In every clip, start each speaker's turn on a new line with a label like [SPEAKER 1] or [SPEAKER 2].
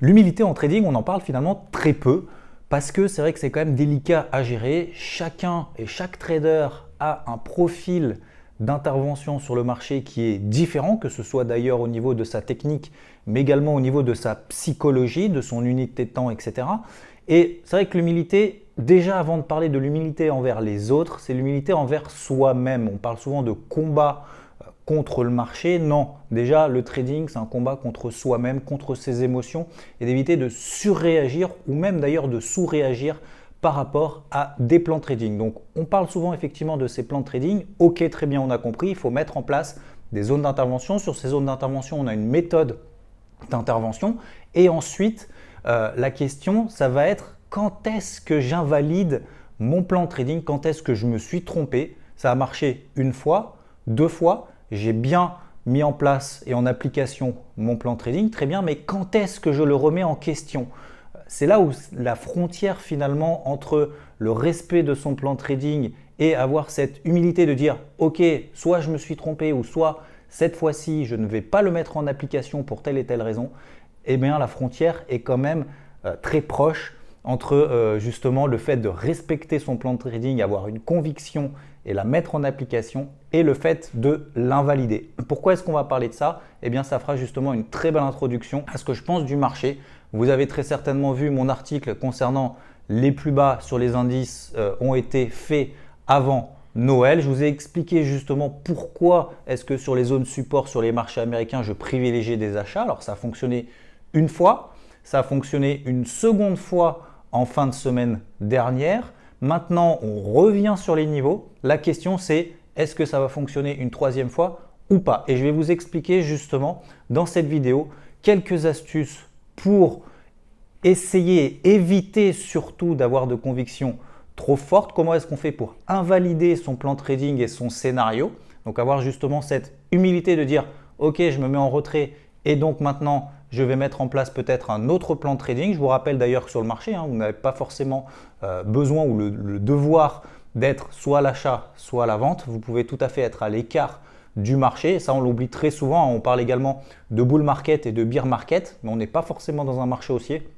[SPEAKER 1] L'humilité en trading, on en parle finalement très peu parce que c'est vrai que c'est quand même délicat à gérer. Chacun et chaque trader a un profil d'intervention sur le marché qui est différent, que ce soit d'ailleurs au niveau de sa technique, mais également au niveau de sa psychologie, de son unité de temps, etc. Et c'est vrai que l'humilité, déjà avant de parler de l'humilité envers les autres, c'est l'humilité envers soi-même. On parle souvent de combat contre le marché. Non, déjà le trading, c'est un combat contre soi-même, contre ses émotions et d'éviter de surréagir ou même d'ailleurs de sous-réagir par rapport à des plans trading. Donc on parle souvent effectivement de ces plans de trading. Ok, très bien, on a compris, il faut mettre en place des zones d'intervention. Sur ces zones d'intervention, on a une méthode d'intervention et ensuite la question, ça va être quand est-ce que j'invalide mon plan de trading, quand est-ce que je me suis trompé. Ça a marché une fois, deux fois, j'ai bien mis en place et en application mon plan de trading, très bien, mais quand est-ce que je le remets en question? C'est là où la frontière finalement entre le respect de son plan de trading et avoir cette humilité de dire ok, soit je me suis trompé ou soit cette fois-ci je ne vais pas le mettre en application pour telle et telle raison, eh bien la frontière est quand même très proche entre justement le fait de respecter son plan de trading, avoir une conviction et la mettre en application et le fait de l'invalider. Pourquoi est-ce qu'on va parler de ça? Eh bien ça fera justement une très belle introduction à ce que je pense du marché. Vous avez très certainement vu mon article concernant les plus bas sur les indices ont été faits avant Noël. Je vous ai expliqué justement pourquoi est-ce que sur les zones support sur les marchés américains, je privilégiais des achats. Alors ça a fonctionné une fois, ça a fonctionné une seconde fois en fin de semaine dernière. Maintenant, on revient sur les niveaux. La question c'est est-ce que ça va fonctionner une troisième fois ou pas? Et je vais vous expliquer justement dans cette vidéo quelques astuces pour essayer, éviter surtout d'avoir de convictions trop fortes. Comment est-ce qu'on fait pour invalider son plan trading et son scénario? Donc avoir justement cette humilité de dire ok, je me mets en retrait et donc maintenant je vais mettre en place peut-être un autre plan de trading. Je vous rappelle d'ailleurs que sur le marché, vous n'avez pas forcément besoin ou le devoir d'être soit à l'achat, soit à la vente. Vous pouvez tout à fait être à l'écart du marché. Ça, on l'oublie très souvent. On parle également de bull market et de bear market, mais on n'est pas forcément dans un marché haussier.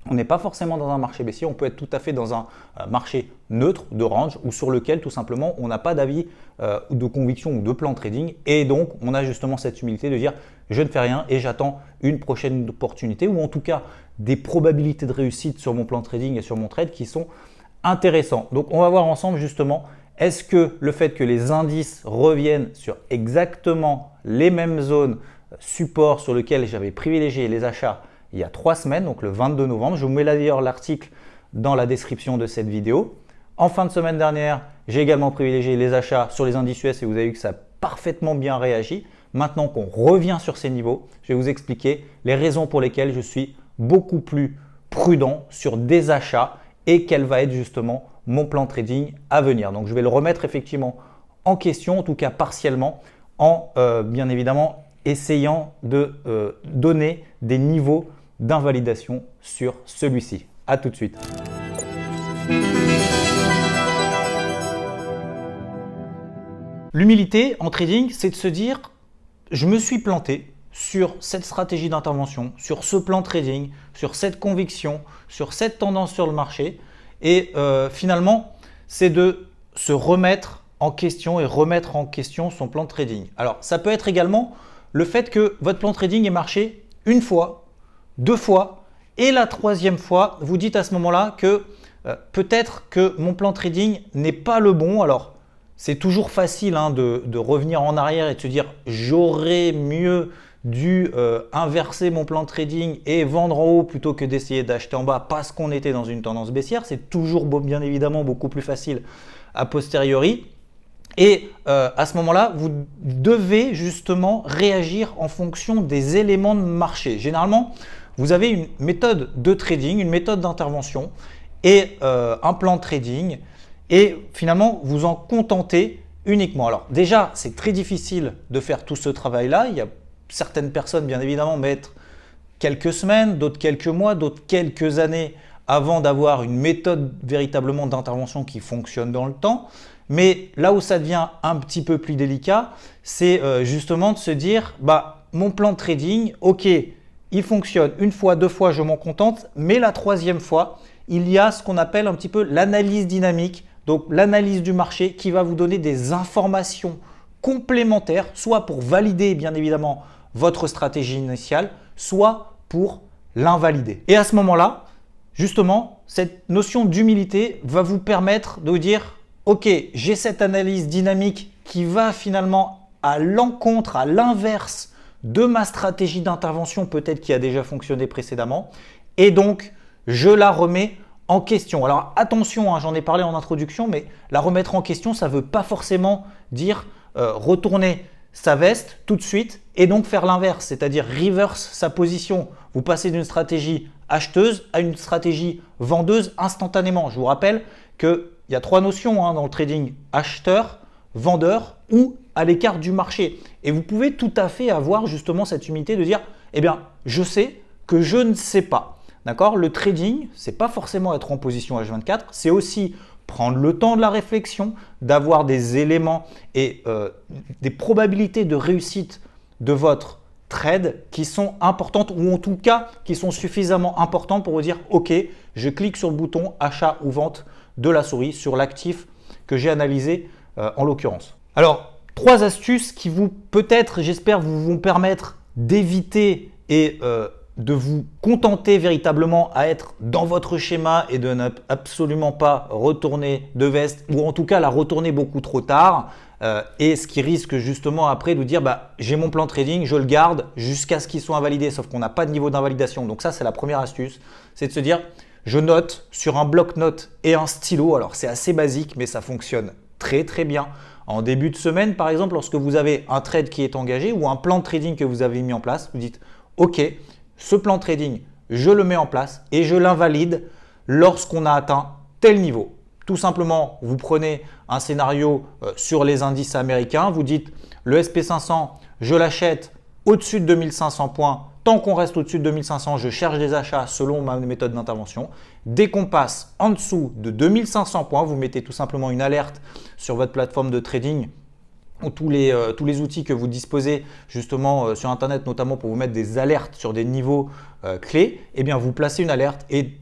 [SPEAKER 1] On n'est pas forcément dans un marché baissier, on peut être tout à fait dans un marché neutre de range ou sur lequel tout simplement on n'a pas d'avis de conviction ou de plan trading et donc on a justement cette humilité de dire je ne fais rien et j'attends une prochaine opportunité ou en tout cas des probabilités de réussite sur mon plan trading et sur mon trade qui sont intéressants. Donc on va voir ensemble justement est-ce que le fait que les indices reviennent sur exactement les mêmes zones support sur lesquelles j'avais privilégié les achats il y a 3 semaines, donc le 22 novembre. Je vous mets d'ailleurs l'article dans la description de cette vidéo. En fin de semaine dernière, j'ai également privilégié les achats sur les indices US et vous avez vu que ça a parfaitement bien réagi. Maintenant qu'on revient sur ces niveaux, je vais vous expliquer les raisons pour lesquelles je suis beaucoup plus prudent sur des achats et quel va être justement mon plan trading à venir. Donc je vais le remettre effectivement en question, en tout cas partiellement, en bien évidemment essayant de donner des niveaux d'invalidation sur celui-ci. À tout de suite. L'humilité en trading, c'est de se dire je me suis planté sur cette stratégie d'intervention, sur ce plan trading, sur cette conviction, sur cette tendance sur le marché et finalement, c'est de se remettre en question et remettre en question son plan de trading. Alors, ça peut être également le fait que votre plan de trading ait marché une fois, deux fois et la troisième fois, vous dites à ce moment-là que peut-être que mon plan de trading n'est pas le bon. Alors, c'est toujours facile de revenir en arrière et de se dire j'aurais mieux dû inverser mon plan de trading et vendre en haut plutôt que d'essayer d'acheter en bas parce qu'on était dans une tendance baissière. C'est toujours bien évidemment beaucoup plus facile a posteriori. Et à ce moment-là, vous devez justement réagir en fonction des éléments de marché. Généralement, vous avez une méthode de trading, une méthode d'intervention et un plan de trading et finalement, vous en contentez uniquement. Alors déjà, c'est très difficile de faire tout ce travail-là. Il y a certaines personnes, bien évidemment, mettent quelques semaines, d'autres quelques mois, d'autres quelques années avant d'avoir une méthode véritablement d'intervention qui fonctionne dans le temps. Mais là où ça devient un petit peu plus délicat, c'est justement de se dire mon plan de trading, ok, il fonctionne une fois, deux fois, je m'en contente, mais la troisième fois, il y a ce qu'on appelle un petit peu l'analyse dynamique, donc l'analyse du marché qui va vous donner des informations complémentaires, soit pour valider bien évidemment votre stratégie initiale, soit pour l'invalider. Et à ce moment-là, justement, cette notion d'humilité va vous permettre de vous dire « Ok, j'ai cette analyse dynamique qui va finalement à l'encontre, à l'inverse de ma stratégie d'intervention peut-être qui a déjà fonctionné précédemment et donc je la remets en question. » Alors attention, j'en ai parlé en introduction, mais la remettre en question, ça ne veut pas forcément dire retourner sa veste tout de suite et donc faire l'inverse, c'est-à-dire reverse sa position. Vous passez d'une stratégie acheteuse à une stratégie vendeuse instantanément. Je vous rappelle qu'il y a trois notions dans le trading: acheteur, vendeur ou à l'écart du marché. Et vous pouvez tout à fait avoir justement cette humilité de dire « Eh bien, je sais que je ne sais pas ». D'accord ? Le trading, ce n'est pas forcément être en position H24, c'est aussi prendre le temps de la réflexion, d'avoir des éléments et des probabilités de réussite de votre trade qui sont importantes ou en tout cas qui sont suffisamment importantes pour vous dire « Ok, je clique sur le bouton achat ou vente de la souris sur l'actif que j'ai analysé en l'occurrence ». Alors, trois astuces qui vous peut-être, j'espère, vous vont permettre d'éviter et de vous contenter véritablement à être dans votre schéma et de ne absolument pas retourner de veste ou en tout cas la retourner beaucoup trop tard et ce qui risque justement après de vous dire j'ai mon plan trading, je le garde jusqu'à ce qu'il soit invalidé, sauf qu'on n'a pas de niveau d'invalidation. Donc ça, c'est la première astuce, c'est de se dire je note sur un bloc-notes et un stylo. Alors c'est assez basique mais ça fonctionne très très bien. En début de semaine par exemple, lorsque vous avez un trade qui est engagé ou un plan de trading que vous avez mis en place, vous dites ok, ce plan trading, je le mets en place et je l'invalide lorsqu'on a atteint tel niveau. Tout simplement, vous prenez un scénario sur les indices américains, vous dites le SP500, je l'achète au-dessus de 2500 points. Tant qu'on reste au-dessus de 2500, je cherche des achats selon ma méthode d'intervention. Dès qu'on passe en dessous de 2500 points, vous mettez tout simplement une alerte sur votre plateforme de trading ou tous les outils que vous disposez justement sur Internet, notamment pour vous mettre des alertes sur des niveaux clés, eh bien vous placez une alerte et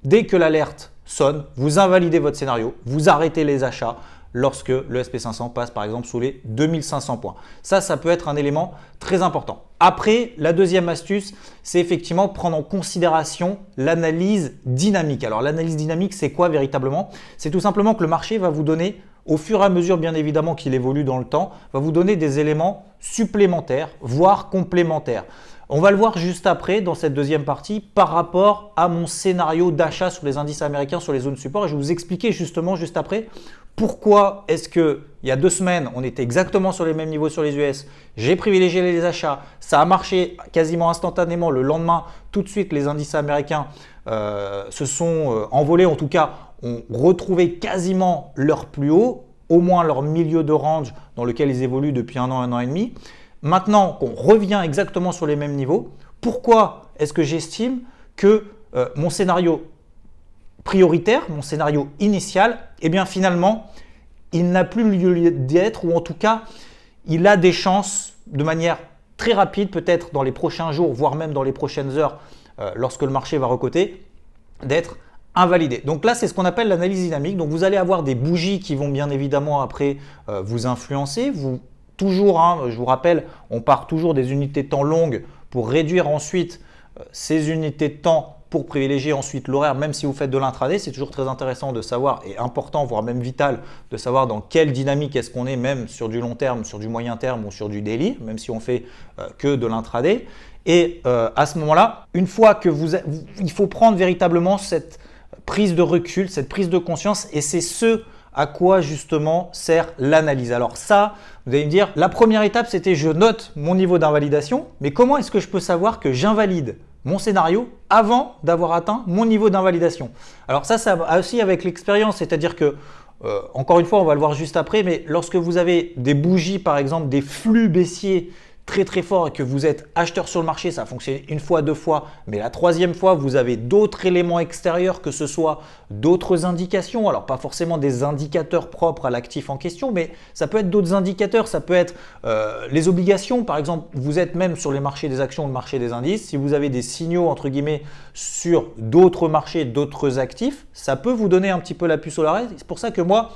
[SPEAKER 1] dès que l'alerte sonne, vous invalidez votre scénario, vous arrêtez les achats lorsque le SP500 passe par exemple sous les 2500 points. Ça peut être un élément très important. Après, la deuxième astuce, c'est effectivement prendre en considération l'analyse dynamique. Alors l'analyse dynamique, c'est quoi véritablement? C'est tout simplement que le marché va vous donner, au fur et à mesure bien évidemment qu'il évolue dans le temps, va vous donner des éléments supplémentaires, voire complémentaires. On va le voir juste après dans cette deuxième partie par rapport à mon scénario d'achat sur les indices américains sur les zones support et je vais vous expliquer justement juste après pourquoi est-ce qu'il y a 2 semaines, on était exactement sur les mêmes niveaux sur les US, j'ai privilégié les achats, ça a marché quasiment instantanément, le lendemain tout de suite les indices américains se sont envolés, en tout cas ont retrouvé quasiment leur plus haut, au moins leur milieu de range dans lequel ils évoluent depuis un an et demi. Maintenant qu'on revient exactement sur les mêmes niveaux, pourquoi est-ce que j'estime que mon scénario prioritaire, mon scénario initial, eh bien finalement, il n'a plus lieu d'être ou en tout cas, il a des chances de manière très rapide, peut-être dans les prochains jours, voire même dans les prochaines heures, lorsque le marché va recoter, d'être invalidé. Donc là, c'est ce qu'on appelle l'analyse dynamique. Donc vous allez avoir des bougies qui vont bien évidemment après vous influencer. Toujours, je vous rappelle, on part toujours des unités de temps longues pour réduire ensuite ces unités de temps pour privilégier ensuite l'horaire, même si vous faites de l'intraday. C'est toujours très intéressant de savoir et important, voire même vital, de savoir dans quelle dynamique est-ce qu'on est, même sur du long terme, sur du moyen terme ou sur du daily, même si on fait que de l'intraday. Et à ce moment-là, une fois que il faut prendre véritablement cette prise de recul, cette prise de conscience et c'est ce à quoi justement sert l'analyse. Alors ça, vous allez me dire, la première étape, c'était je note mon niveau d'invalidation, mais comment est-ce que je peux savoir que j'invalide mon scénario avant d'avoir atteint mon niveau d'invalidation? Alors ça va aussi avec l'expérience, c'est-à-dire que, encore une fois, on va le voir juste après, mais lorsque vous avez des bougies, par exemple, des flux baissiers très très fort et que vous êtes acheteur sur le marché, ça a fonctionné une fois, deux fois, mais la troisième fois, vous avez d'autres éléments extérieurs, que ce soit d'autres indications. Alors, pas forcément des indicateurs propres à l'actif en question, mais ça peut être d'autres indicateurs. Ça peut être les obligations. Par exemple, vous êtes même sur les marchés des actions, le marché des indices. Si vous avez des signaux, entre guillemets, sur d'autres marchés, d'autres actifs, ça peut vous donner un petit peu la puce à l'oreille. C'est pour ça que moi,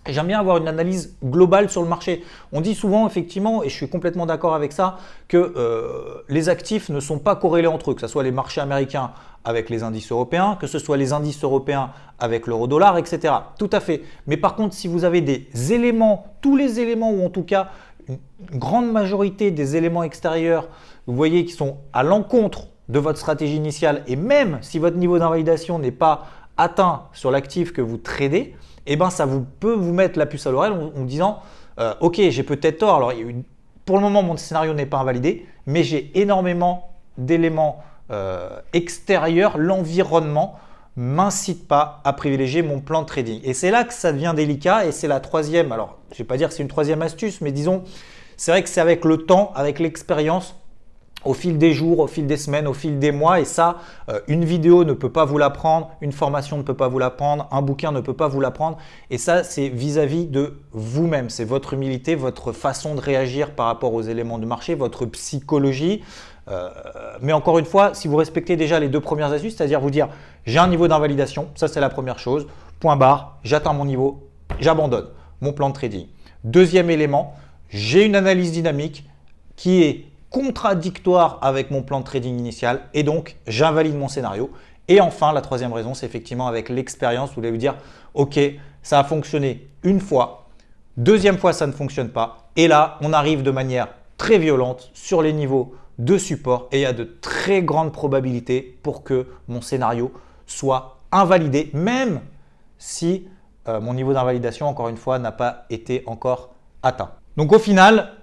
[SPEAKER 1] j'aime bien avoir une analyse globale sur le marché. On dit souvent, effectivement, et je suis complètement d'accord avec ça, que les actifs ne sont pas corrélés entre eux, que ce soit les marchés américains avec les indices européens, que ce soit les indices européens avec l'euro-dollar, etc. Tout à fait. Mais par contre, si vous avez des éléments, tous les éléments, ou en tout cas une grande majorité des éléments extérieurs, vous voyez, qui sont à l'encontre de votre stratégie initiale, et même si votre niveau d'invalidation n'est pas atteint sur l'actif que vous tradez, eh ben, ça peut vous mettre la puce à l'oreille en disant ok, j'ai peut-être tort. Alors, pour le moment, mon scénario n'est pas invalidé, mais j'ai énormément d'éléments extérieurs. L'environnement ne m'incite pas à privilégier mon plan de trading. Et c'est là que ça devient délicat. Et c'est la troisième. Alors, je ne vais pas dire que c'est une troisième astuce, mais disons, c'est vrai que c'est avec le temps, avec l'expérience, au fil des jours, au fil des semaines, au fil des mois. Et ça, une vidéo ne peut pas vous l'apprendre, une formation ne peut pas vous l'apprendre, un bouquin ne peut pas vous l'apprendre. Et ça, c'est vis-à-vis de vous-même. C'est votre humilité, votre façon de réagir par rapport aux éléments de marché, votre psychologie. Mais encore une fois, si vous respectez déjà les deux premières astuces, c'est-à-dire vous dire j'ai un niveau d'invalidation, ça c'est la première chose, point barre, j'atteins mon niveau, j'abandonne mon plan de trading. Deuxième élément, j'ai une analyse dynamique qui est contradictoire avec mon plan de trading initial et donc j'invalide mon scénario. Et enfin, la troisième raison, c'est effectivement avec l'expérience, vous allez vous dire ok, ça a fonctionné une fois, deuxième fois ça ne fonctionne pas et là on arrive de manière très violente sur les niveaux de support et il y a de très grandes probabilités pour que mon scénario soit invalidé, même si mon niveau d'invalidation, encore une fois, n'a pas été encore atteint. Donc au final,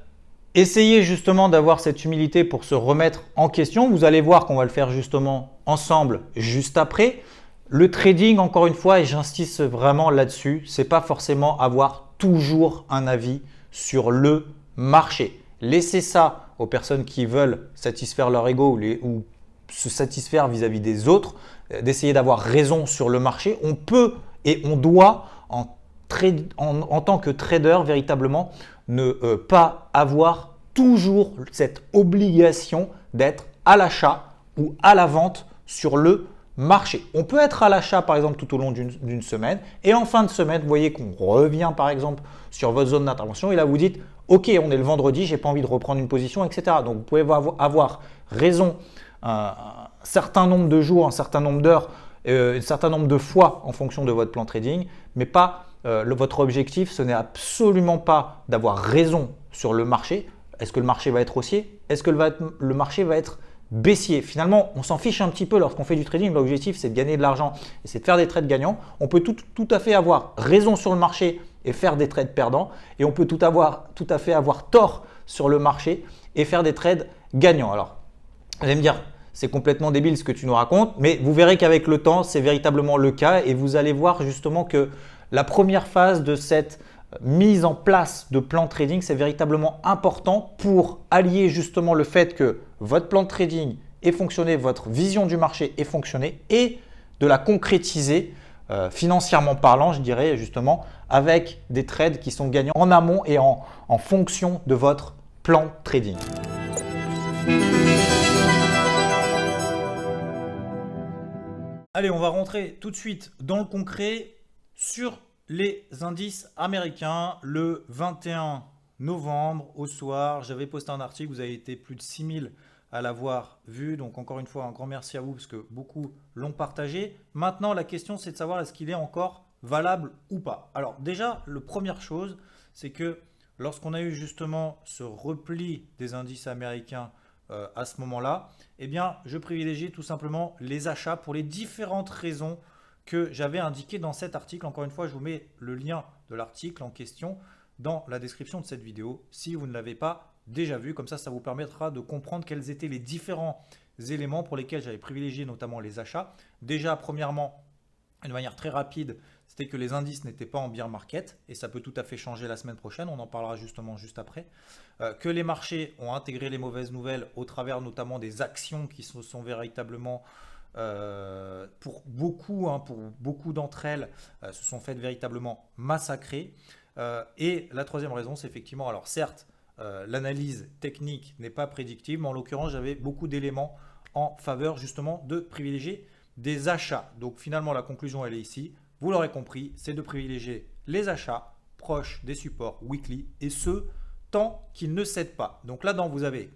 [SPEAKER 1] essayez justement d'avoir cette humilité pour se remettre en question. Vous allez voir qu'on va le faire justement ensemble juste après. Le trading, encore une fois, et j'insiste vraiment là-dessus, ce n'est pas forcément avoir toujours un avis sur le marché. Laissez ça aux personnes qui veulent satisfaire leur ego ou se satisfaire vis-à-vis des autres, d'essayer d'avoir raison sur le marché. On peut et on doit en tant que trader véritablement ne pas avoir toujours cette obligation d'être à l'achat ou à la vente sur le marché. On peut être à l'achat par exemple tout au long d'une semaine et en fin de semaine, vous voyez qu'on revient par exemple sur votre zone d'intervention et là vous dites ok, on est le vendredi, j'ai pas envie de reprendre une position, etc. Donc vous pouvez avoir raison un certain nombre de jours, un certain nombre d'heures, un certain nombre de fois en fonction de votre plan trading, mais pas votre objectif, ce n'est absolument pas d'avoir raison sur le marché. Est-ce que le marché va être haussier? Est-ce que le marché va être baissier? Finalement, on s'en fiche un petit peu lorsqu'on fait du trading. L'objectif, c'est de gagner de l'argent et c'est de faire des trades gagnants. On peut tout à fait avoir raison sur le marché et faire des trades perdants. Et on peut tout à fait avoir tort sur le marché et faire des trades gagnants. Alors, vous allez me dire, c'est complètement débile ce que tu nous racontes, mais vous verrez qu'avec le temps, c'est véritablement le cas et vous allez voir justement que la première phase de cette mise en place de plan trading, c'est véritablement important pour allier justement le fait que votre plan de trading ait fonctionné, votre vision du marché ait fonctionné et de la concrétiser financièrement parlant, je dirais justement, avec des trades qui sont gagnants en amont et en fonction de votre plan trading. Allez, on va rentrer tout de suite dans le concret sur les indices américains. Le 21 novembre au soir, j'avais posté un article, vous avez été plus de 6000 à l'avoir vu. Donc encore une fois, un grand merci à vous parce que beaucoup l'ont partagé. Maintenant, la question, c'est de savoir est-ce qu'il est encore valable ou pas. Alors déjà, la première chose, c'est que lorsqu'on a eu justement ce repli des indices américains à ce moment-là, eh bien, je privilégie tout simplement les achats pour les différentes raisons que j'avais indiquées dans cet article. Encore une fois, je vous mets le lien de l'article en question dans la description de cette vidéo si vous ne l'avez pas déjà vu. Comme ça vous permettra de comprendre quels étaient les différents éléments pour lesquels j'avais privilégié notamment les achats. Déjà, premièrement, de manière très rapide, c'était que les indices n'étaient pas en bear market, et ça peut tout à fait changer la semaine prochaine, on en parlera justement juste après, que les marchés ont intégré les mauvaises nouvelles au travers notamment des actions qui se sont véritablement, pour beaucoup d'entre elles, se sont faites véritablement massacrer. Et la troisième raison, c'est effectivement, alors certes, l'analyse technique n'est pas prédictive, mais en l'occurrence, j'avais beaucoup d'éléments en faveur justement de privilégier des achats. Donc finalement, la conclusion, elle est ici. Vous l'aurez compris, c'est de privilégier les achats proches des supports weekly et ce, tant qu'ils ne cèdent pas. Donc là-dedans, vous avez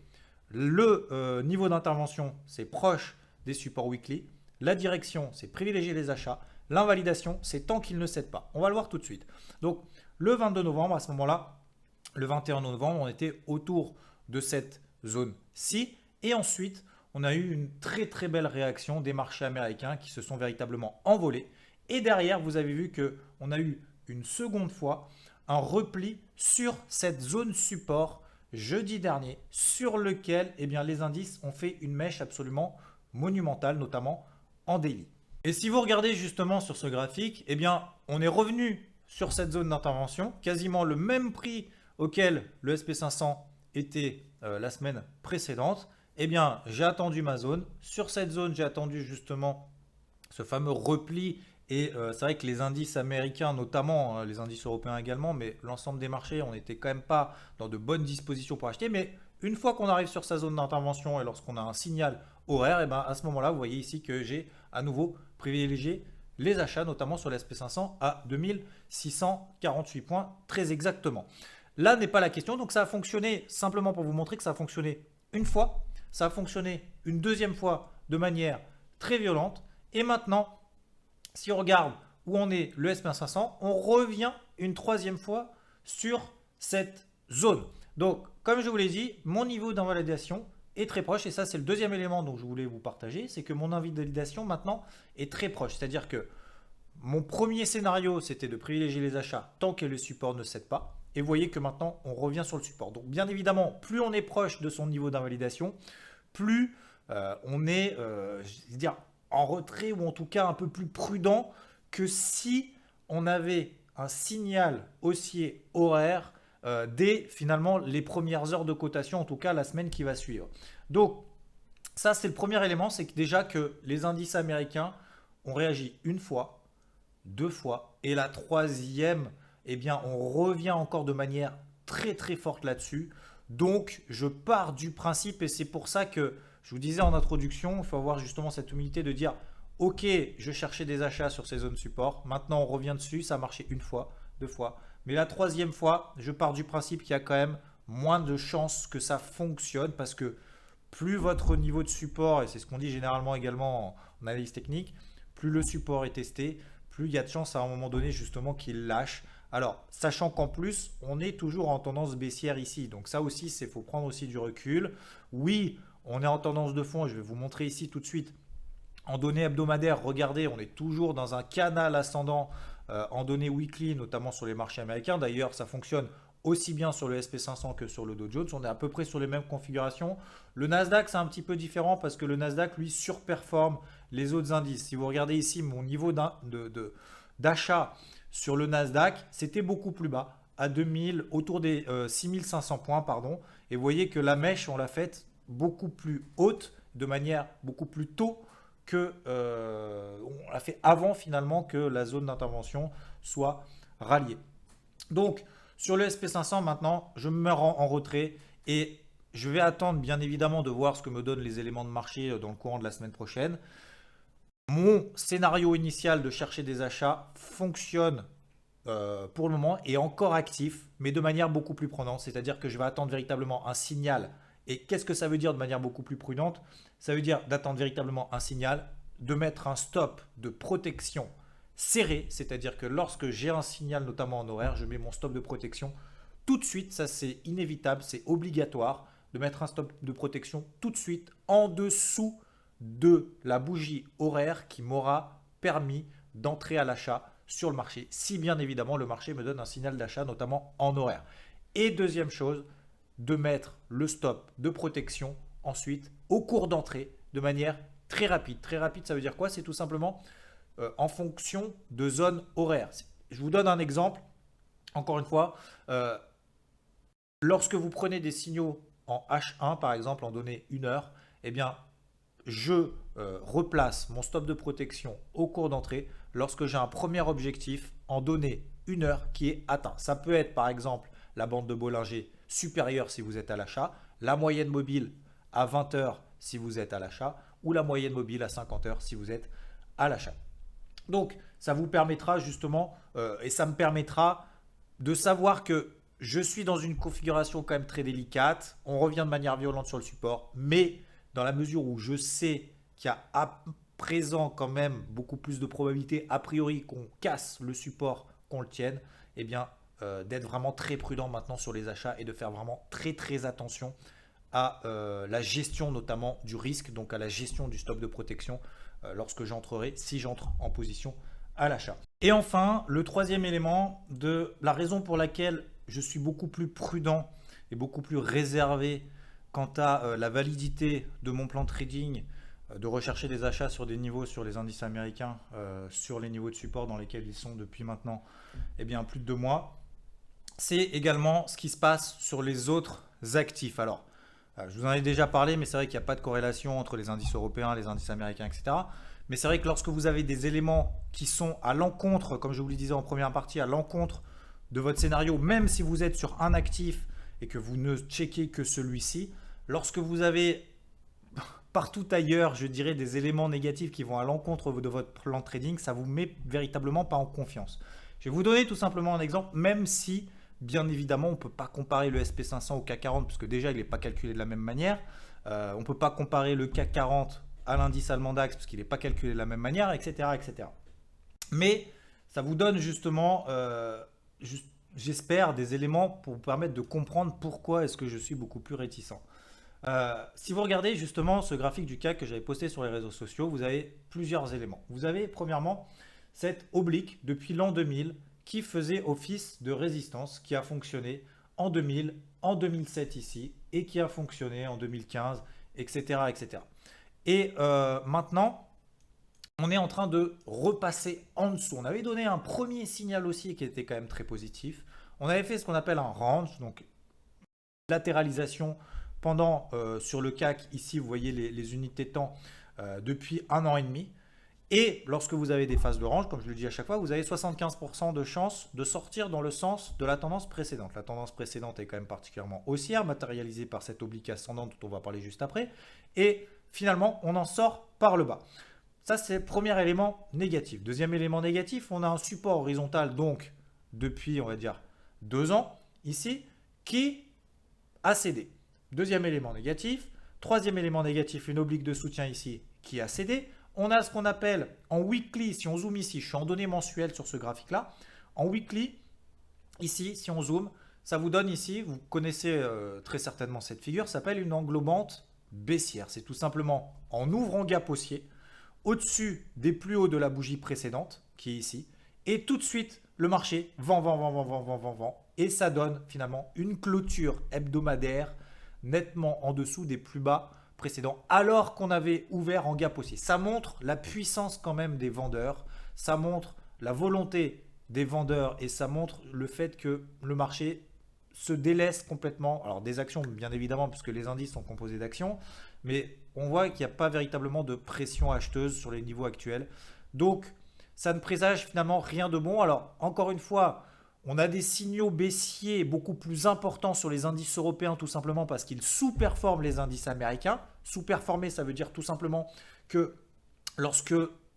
[SPEAKER 1] le niveau d'intervention, c'est proche des supports weekly. La direction, c'est privilégier les achats. L'invalidation, c'est tant qu'ils ne cèdent pas. On va le voir tout de suite. Donc le 22 novembre, à ce moment-là, le 21 novembre, on était autour de cette zone-ci. Et ensuite, on a eu une très très belle réaction des marchés américains qui se sont véritablement envolés. Et derrière, vous avez vu qu'on a eu une seconde fois un repli sur cette zone support jeudi dernier, sur lequel les indices ont fait une mèche absolument monumentale, notamment en daily. Et si vous regardez justement sur ce graphique, on est revenu sur cette zone d'intervention, quasiment le même prix auquel le SP500 était la semaine précédente. J'ai attendu ma zone. Sur cette zone, j'ai attendu justement ce fameux repli. Et c'est vrai que les indices américains, notamment les indices européens également, mais l'ensemble des marchés, on n'était quand même pas dans de bonnes dispositions pour acheter. Mais une fois qu'on arrive sur sa zone d'intervention et lorsqu'on a un signal horaire, à ce moment-là, vous voyez ici que j'ai à nouveau privilégié les achats, notamment sur l'SP500 à 2648 points, très exactement. Là n'est pas la question, donc ça a fonctionné, simplement pour vous montrer que ça a fonctionné une fois, ça a fonctionné une deuxième fois de manière très violente, et maintenant, si on regarde où on est le SP500, on revient une troisième fois sur cette zone. Donc, comme je vous l'ai dit, mon niveau d'invalidation est très proche, et ça c'est le deuxième élément dont je voulais vous partager, c'est que mon invalidation maintenant est très proche, c'est-à-dire que mon premier scénario c'était de privilégier les achats tant que le support ne cède pas. Et vous voyez que maintenant, on revient sur le support. Donc, bien évidemment, plus on est proche de son niveau d'invalidation, plus on est en retrait ou en tout cas un peu plus prudent que si on avait un signal haussier horaire dès finalement les premières heures de cotation, en tout cas la semaine qui va suivre. Donc, ça, c'est le premier élément, c'est que déjà que les indices américains ont réagi une fois, deux fois, et la troisième, on revient encore de manière très très forte là-dessus. Donc, je pars du principe, et c'est pour ça que je vous disais en introduction, il faut avoir justement cette humilité de dire « Ok, je cherchais des achats sur ces zones support, maintenant on revient dessus, ça a marché une fois, deux fois. Mais la troisième fois, je pars du principe qu'il y a quand même moins de chances que ça fonctionne parce que plus votre niveau de support, et c'est ce qu'on dit généralement également en analyse technique, plus le support est testé, plus il y a de chances à un moment donné justement qu'il lâche. Alors, sachant qu'en plus, on est toujours en tendance baissière ici. Donc ça aussi, il faut prendre aussi du recul. Oui, on est en tendance de fond et je vais vous montrer ici tout de suite. En données hebdomadaires, regardez, on est toujours dans un canal ascendant en données weekly, notamment sur les marchés américains. D'ailleurs, ça fonctionne aussi bien sur le SP500 que sur le Dow Jones. On est à peu près sur les mêmes configurations. Le Nasdaq, c'est un petit peu différent parce que le Nasdaq, lui, surperforme les autres indices. Si vous regardez ici mon niveau d'achat sur le Nasdaq, c'était beaucoup plus bas, à 2000, autour des 6500 points, pardon. Et vous voyez que la mèche, on l'a faite beaucoup plus haute, de manière beaucoup plus tôt que on l'a fait avant finalement que la zone d'intervention soit ralliée. Donc, sur le SP500, maintenant, je me rends en retrait et je vais attendre bien évidemment de voir ce que me donnent les éléments de marché dans le courant de la semaine prochaine. Mon scénario initial de chercher des achats fonctionne pour le moment, est encore actif, mais de manière beaucoup plus prudente. C'est-à-dire que je vais attendre véritablement un signal. Et qu'est-ce que ça veut dire de manière beaucoup plus prudente? Ça veut dire d'attendre véritablement un signal, de mettre un stop de protection serré, c'est-à-dire que lorsque j'ai un signal, notamment en horaire, je mets mon stop de protection tout de suite. Ça, c'est inévitable, c'est obligatoire de mettre un stop de protection tout de suite en dessous de la bougie horaire qui m'aura permis d'entrer à l'achat sur le marché, si bien évidemment le marché me donne un signal d'achat, notamment en horaire. Et deuxième chose, de mettre le stop de protection ensuite au cours d'entrée de manière très rapide. Très rapide, ça veut dire quoi? C'est tout simplement
[SPEAKER 2] en fonction de zones horaires. Je vous donne un exemple. Encore une fois, lorsque vous prenez des signaux en H1, par exemple, en données 1 heure, eh bien, je replace mon stop de protection au cours d'entrée lorsque j'ai un premier objectif en données 1 heure qui est atteint. Ça peut être par exemple la bande de Bollinger supérieure si vous êtes à l'achat, la moyenne mobile à 20 heures si vous êtes à l'achat ou la moyenne mobile à 50 heures si vous êtes à l'achat. Donc ça vous permettra justement et ça me permettra de savoir que je suis dans une configuration quand même très délicate. On revient de manière violente sur le support, mais dans la mesure où je sais qu'il y a à présent quand même beaucoup plus de probabilités a priori qu'on casse le support, qu'on le tienne, eh bien d'être vraiment très prudent maintenant sur les achats et de faire vraiment très très attention à la gestion notamment du risque, donc à la gestion du stop de protection lorsque j'entrerai, si j'entre en position à l'achat. Et enfin, le troisième élément de la raison pour laquelle je suis beaucoup plus prudent et beaucoup plus réservé quant à la validité de mon plan de trading, de rechercher des achats sur des niveaux sur les indices américains, sur les niveaux de support dans lesquels ils sont depuis maintenant bien, plus de 2 mois, c'est également ce qui se passe sur les autres actifs. Alors, je vous en ai déjà parlé, mais c'est vrai qu'il n'y a pas de corrélation entre les indices européens, les indices américains, etc. Mais c'est vrai que lorsque vous avez des éléments qui sont à l'encontre, comme je vous le disais en première partie, à l'encontre de votre scénario, même si vous êtes sur un actif et que vous ne checkez que celui-ci, lorsque vous avez partout ailleurs, je dirais, des éléments négatifs qui vont à l'encontre de votre plan de trading, ça ne vous met véritablement pas en confiance. Je vais vous donner tout simplement un exemple, même si, bien évidemment, on ne peut pas comparer le SP500 au CAC 40, puisque déjà, il n'est pas calculé de la même manière. On ne peut pas comparer le CAC 40 à l'indice allemand DAX, parce qu'il n'est pas calculé de la même manière, etc. etc. Mais ça vous donne justement, j'espère, des éléments pour vous permettre de comprendre pourquoi est-ce que je suis beaucoup plus réticent. Si vous regardez justement ce graphique du CAC que j'avais posté sur les réseaux sociaux, vous avez plusieurs éléments. Vous avez premièrement cette oblique depuis l'an 2000 qui faisait office de résistance, qui a fonctionné en 2000, en 2007 ici, et qui a fonctionné en 2015, etc. etc. Et maintenant, on est en train de repasser en dessous. On avait donné un premier signal aussi qui était quand même très positif. On avait fait ce qu'on appelle un range, donc latéralisation pendant sur le CAC, ici vous voyez les unités de temps depuis 1 an et demi. Et lorsque vous avez des phases de range, comme je le dis à chaque fois, vous avez 75% de chances de sortir dans le sens de la tendance précédente. La tendance précédente est quand même particulièrement haussière, matérialisée par cette oblique ascendante dont on va parler juste après. Et finalement, on en sort par le bas. Ça, c'est le premier élément négatif. Deuxième élément négatif, on a un support horizontal, donc depuis, on va dire, 2 ans, ici, qui a cédé. Deuxième élément négatif. Troisième élément négatif, une oblique de soutien ici qui a cédé. On a ce qu'on appelle en weekly, si on zoome ici, je suis en données mensuelles sur ce graphique-là. En weekly, ici, si on zoome, ça vous donne ici, vous connaissez très certainement cette figure, ça s'appelle une englobante baissière. C'est tout simplement en ouvrant gap haussier, au-dessus des plus hauts de la bougie précédente, qui est ici, et tout de suite, le marché vend. Et ça donne finalement une clôture hebdomadaire nettement en dessous des plus bas précédents, alors qu'on avait ouvert en gap haussier. Ça montre la puissance quand même des vendeurs, ça montre la volonté des vendeurs et ça montre le fait que le marché se délaisse complètement, alors des actions bien évidemment, puisque les indices sont composés d'actions, mais on voit qu'il n'y a pas véritablement de pression acheteuse sur les niveaux actuels. Donc, ça ne présage finalement rien de bon. Alors, encore une fois, on a des signaux baissiers beaucoup plus importants sur les indices européens, tout simplement parce qu'ils sous-performent les indices américains. Sous-performer, ça veut dire tout simplement que lorsque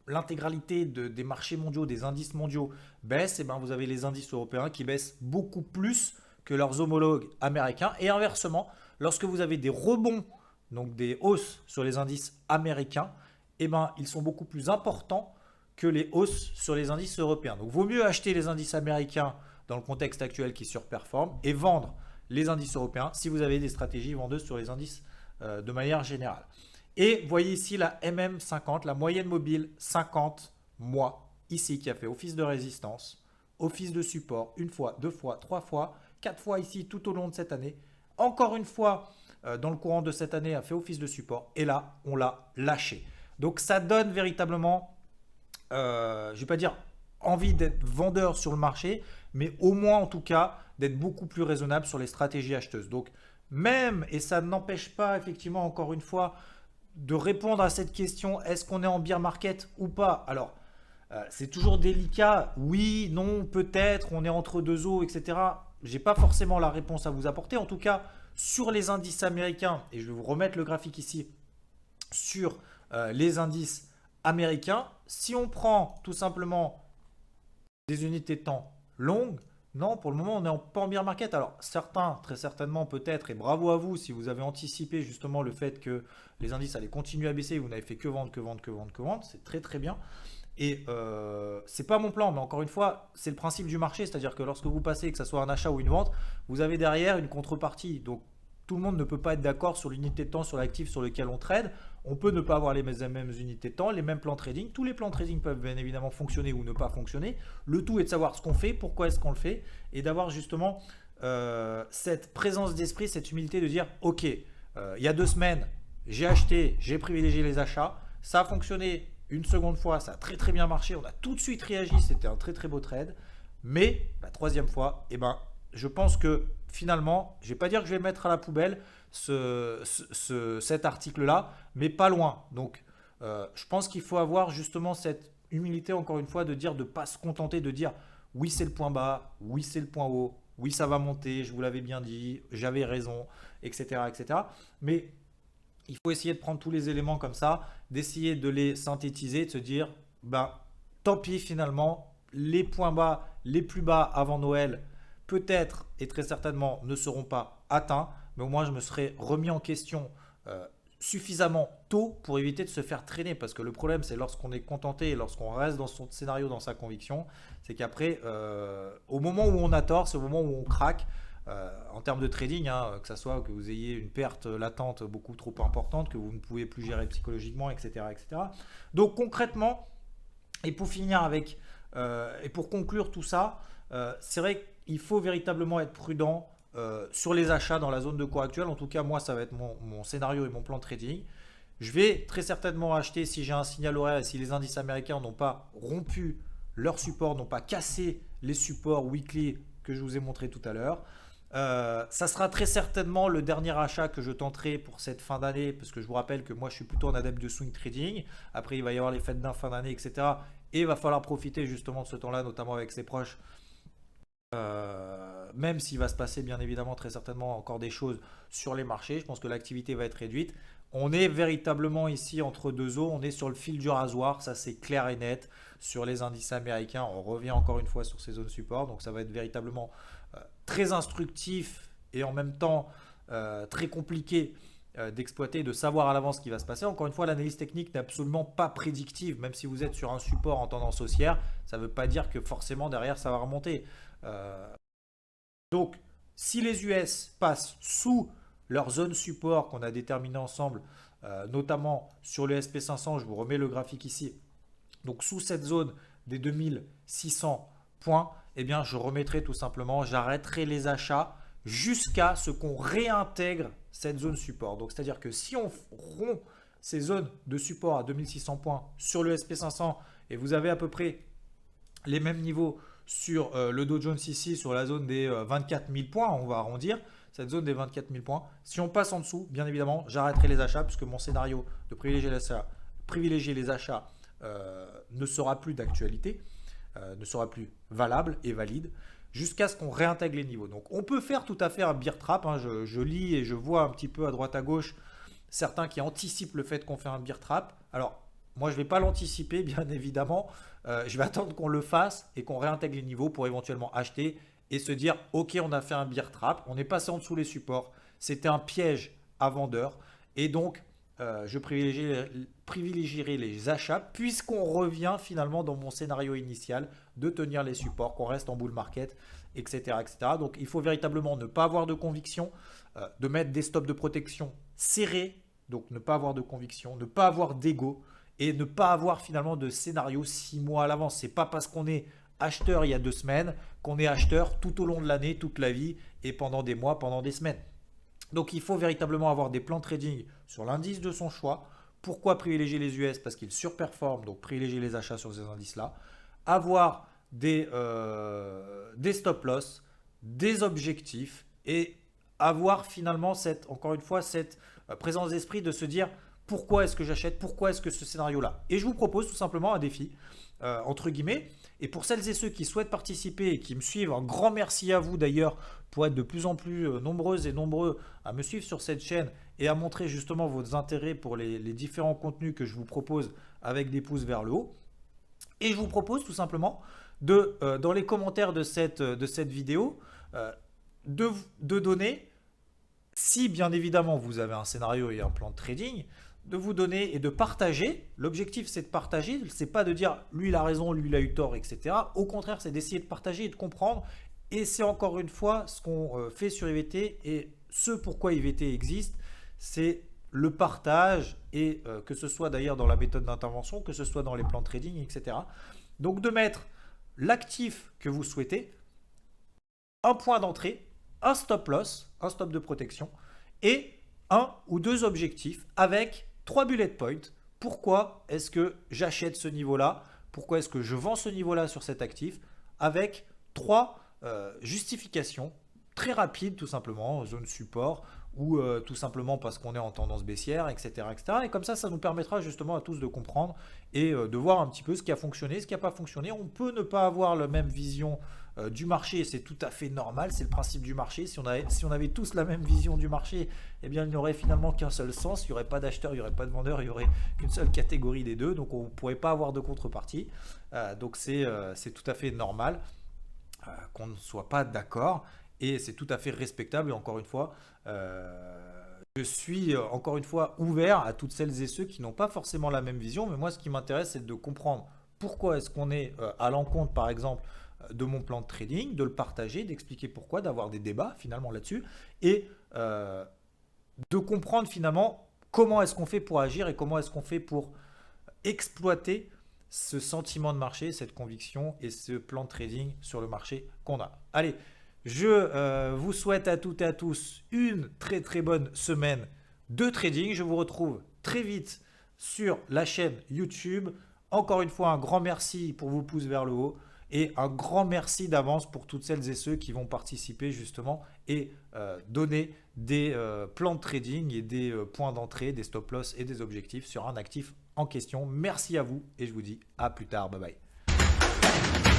[SPEAKER 2] l'intégralité des marchés mondiaux, des indices mondiaux baissent, et bien vous avez les indices européens qui baissent beaucoup plus que leurs homologues américains. Et inversement, lorsque vous avez des rebonds, donc des hausses sur les indices américains, et ben, ils sont beaucoup plus importants que les hausses sur les indices européens. Donc, il vaut mieux acheter les indices américains dans le contexte actuel qui surperforment et vendre les indices européens si vous avez des stratégies vendeuses sur les indices de manière générale. Et vous voyez ici la MM50, la moyenne mobile 50 mois, ici qui a fait office de résistance, office de support, 1 fois, 2 fois, 3 fois, 4 fois ici tout au long de cette année. Encore une fois, dans le courant de cette année, a fait office de support et là, on l'a lâché. Donc ça donne véritablement je vais pas dire envie d'être vendeur sur le marché, mais au moins en tout cas d'être beaucoup plus raisonnable sur les stratégies acheteuses. Donc même, et ça n'empêche pas effectivement encore une fois de répondre à cette question, est-ce qu'on est en bear market ou pas? Alors, c'est toujours délicat, oui, non, peut-être, on est entre deux eaux, etc. J'ai pas forcément la réponse à vous apporter. En tout cas, sur les indices américains, et je vais vous remettre le graphique ici, sur les indices américains, si on prend tout simplement des unités de temps longues, non, pour le moment, on n'est pas en bear market. Alors, certains, très certainement, peut-être, et bravo à vous si vous avez anticipé justement le fait que les indices allaient continuer à baisser, vous n'avez fait que vendre, que vendre, que vendre, que vendre, c'est très très bien. Et c'est pas mon plan, mais encore une fois, c'est le principe du marché, c'est-à-dire que lorsque vous passez, que ce soit un achat ou une vente, vous avez derrière une contrepartie. Donc tout le monde ne peut pas être d'accord sur l'unité de temps, sur l'actif sur lequel on trade. On peut ne pas avoir les mêmes unités de temps, les mêmes plans de trading. Tous les plans de trading peuvent bien évidemment fonctionner ou ne pas fonctionner. Le tout est de savoir ce qu'on fait, pourquoi est-ce qu'on le fait, et d'avoir justement cette présence d'esprit, cette humilité de dire, ok, il y a 2 semaines, j'ai acheté, j'ai privilégié les achats, ça a fonctionné une seconde fois, ça a très très bien marché, on a tout de suite réagi, c'était un très très beau trade. Mais la troisième fois, eh ben, je pense que finalement, je ne vais pas dire que je vais mettre à la poubelle cet article-là, mais pas loin. Donc, je pense qu'il faut avoir justement cette humilité, encore une fois, de dire, de ne pas se contenter de dire oui, c'est le point bas, oui, c'est le point haut, oui, ça va monter, je vous l'avais bien dit, j'avais raison, etc., etc. Mais il faut essayer de prendre tous les éléments comme ça, d'essayer de les synthétiser, de se dire, ben, tant pis finalement, les points bas, les plus bas avant Noël, peut-être et très certainement ne seront pas atteints, mais au moins je me serai remis en question suffisamment tôt pour éviter de se faire traîner. Parce que le problème, c'est lorsqu'on est contenté et lorsqu'on reste dans son scénario, dans sa conviction, c'est qu'après, au moment où on a tort, c'est au moment où on craque. En termes de trading, hein, que ce soit que vous ayez une perte latente beaucoup trop importante, que vous ne pouvez plus gérer psychologiquement, etc. etc. Donc concrètement, et pour finir avec, et pour conclure tout ça, c'est vrai qu'il faut véritablement être prudent sur les achats dans la zone de cours actuelle. En tout cas, moi, ça va être mon scénario et mon plan de trading. Je vais très certainement acheter si j'ai un signal horaire et si les indices américains n'ont pas rompu leur support, n'ont pas cassé les supports weekly que je vous ai montré tout à l'heure. Ça sera très certainement le dernier achat que je tenterai pour cette fin d'année, parce que je vous rappelle que moi je suis plutôt un adepte de swing trading. Après il va y avoir les fêtes d'un fin d'année, etc. Et il va falloir profiter justement de ce temps-là, notamment avec ses proches. Même s'il va se passer bien évidemment très certainement encore des choses sur les marchés, je pense que l'activité va être réduite. On est véritablement ici entre deux eaux, on est sur le fil du rasoir, ça c'est clair et net. Sur les indices américains, on revient encore une fois sur ces zones support, donc ça va être véritablement très instructif et en même temps très compliqué d'exploiter, de savoir à l'avance ce qui va se passer. Encore une fois, l'analyse technique n'est absolument pas prédictive, même si vous êtes sur un support en tendance haussière, ça ne veut pas dire que forcément derrière ça va remonter. Donc, si les US passent sous leur zone support qu'on a déterminé ensemble, notamment sur le SP500, je vous remets le graphique ici, donc sous cette zone des 2600 points, eh bien, je remettrai tout simplement, j'arrêterai les achats jusqu'à ce qu'on réintègre cette zone support. Donc, c'est-à-dire que si on rompt ces zones de support à 2600 points sur le SP500 et vous avez à peu près les mêmes niveaux sur le Dow Jones ici, sur la zone des 24 000 points, on va arrondir, cette zone des 24 000 points. Si on passe en dessous, bien évidemment, j'arrêterai les achats puisque mon scénario de privilégier les achats ne sera plus d'actualité, ne sera plus valable et valide jusqu'à ce qu'on réintègre les niveaux. Donc on peut faire tout à fait un bear trap, hein. Je lis et je vois un petit peu à droite à gauche certains qui anticipent le fait qu'on fait un bear trap. Alors moi je ne vais pas l'anticiper bien évidemment, je vais attendre qu'on le fasse et qu'on réintègre les niveaux pour éventuellement acheter et se dire ok on a fait un bear trap, on est passé en dessous les supports, c'était un piège à vendeur et donc je privilégierai les achats puisqu'on revient finalement dans mon scénario initial de tenir les supports, qu'on reste en bull market, etc., etc. Donc il faut véritablement ne pas avoir de conviction, de mettre des stops de protection serrés, donc ne pas avoir de conviction, ne pas avoir d'ego et ne pas avoir finalement de scénario 6 mois à l'avance. C'est pas parce qu'on est acheteur il y a 2 semaines qu'on est acheteur tout au long de l'année, toute la vie et pendant des mois, pendant des semaines. Donc il faut véritablement avoir des plans trading sur l'indice de son choix Pourquoi privilégier les US? Parce qu'ils surperforment, donc privilégier les achats sur ces indices-là. Avoir des stop loss, des objectifs et avoir finalement encore une fois, cette présence d'esprit de se dire pourquoi est-ce que j'achète, pourquoi est-ce que ce scénario-là. Et je vous propose tout simplement un défi, entre guillemets. Et pour celles et ceux qui souhaitent participer et qui me suivent, un grand merci à vous d'ailleurs pour être de plus en plus nombreuses et nombreux à me suivre sur cette chaîne et à montrer justement vos intérêts pour les différents contenus que je vous propose avec des pouces vers le haut. Et je vous propose tout simplement dans les commentaires de cette vidéo de donner, si bien évidemment vous avez un scénario et un plan de trading, de vous donner et de partager. L'objectif, c'est de partager. C'est pas de dire lui il a raison, lui il a eu tort, etc. Au contraire, c'est d'essayer de partager et de comprendre. Et c'est encore une fois ce qu'on fait sur IVT et ce pourquoi IVT existe, c'est le partage et que ce soit d'ailleurs dans la méthode d'intervention, que ce soit dans les plans de trading, etc. Donc de mettre l'actif que vous souhaitez, un point d'entrée, un stop loss, un stop de protection et un ou deux objectifs avec 3 bullet points. Pourquoi est-ce que j'achète ce niveau-là? Pourquoi est-ce que je vends ce niveau-là sur cet actif? Avec 3 justifications très rapides, tout simplement, zone support ou tout simplement parce qu'on est en tendance baissière, etc., etc. Et comme ça nous permettra justement à tous de comprendre et de voir un petit peu ce qui a fonctionné, ce qui n'a pas fonctionné. On peut ne pas avoir la même vision du marché, c'est tout à fait normal, c'est le principe du marché. Si on avait tous la même vision du marché, eh bien il n'y aurait finalement qu'un seul sens, il n'y aurait pas d'acheteur, il n'y aurait pas de vendeur, il n'y aurait qu'une seule catégorie des deux, donc on ne pourrait pas avoir de contrepartie. Donc c'est tout à fait normal qu'on ne soit pas d'accord et c'est tout à fait respectable. Et encore une fois, je suis encore une fois ouvert à toutes celles et ceux qui n'ont pas forcément la même vision, mais moi ce qui m'intéresse c'est de comprendre pourquoi est-ce qu'on est à l'encontre par exemple de mon plan de trading, de le partager, d'expliquer pourquoi, d'avoir des débats finalement là-dessus et de comprendre finalement comment est-ce qu'on fait pour agir et comment est-ce qu'on fait pour exploiter ce sentiment de marché, cette conviction et ce plan de trading sur le marché qu'on a. Allez, je vous souhaite à toutes et à tous une très très bonne semaine de trading. Je vous retrouve très vite sur la chaîne YouTube. Encore une fois, un grand merci pour vos pouces vers le haut et un grand merci d'avance pour toutes celles et ceux qui vont participer justement et donner des plans de trading et des points d'entrée, des stop loss et des objectifs sur un actif en question. Merci à vous et je vous dis à plus tard. Bye bye.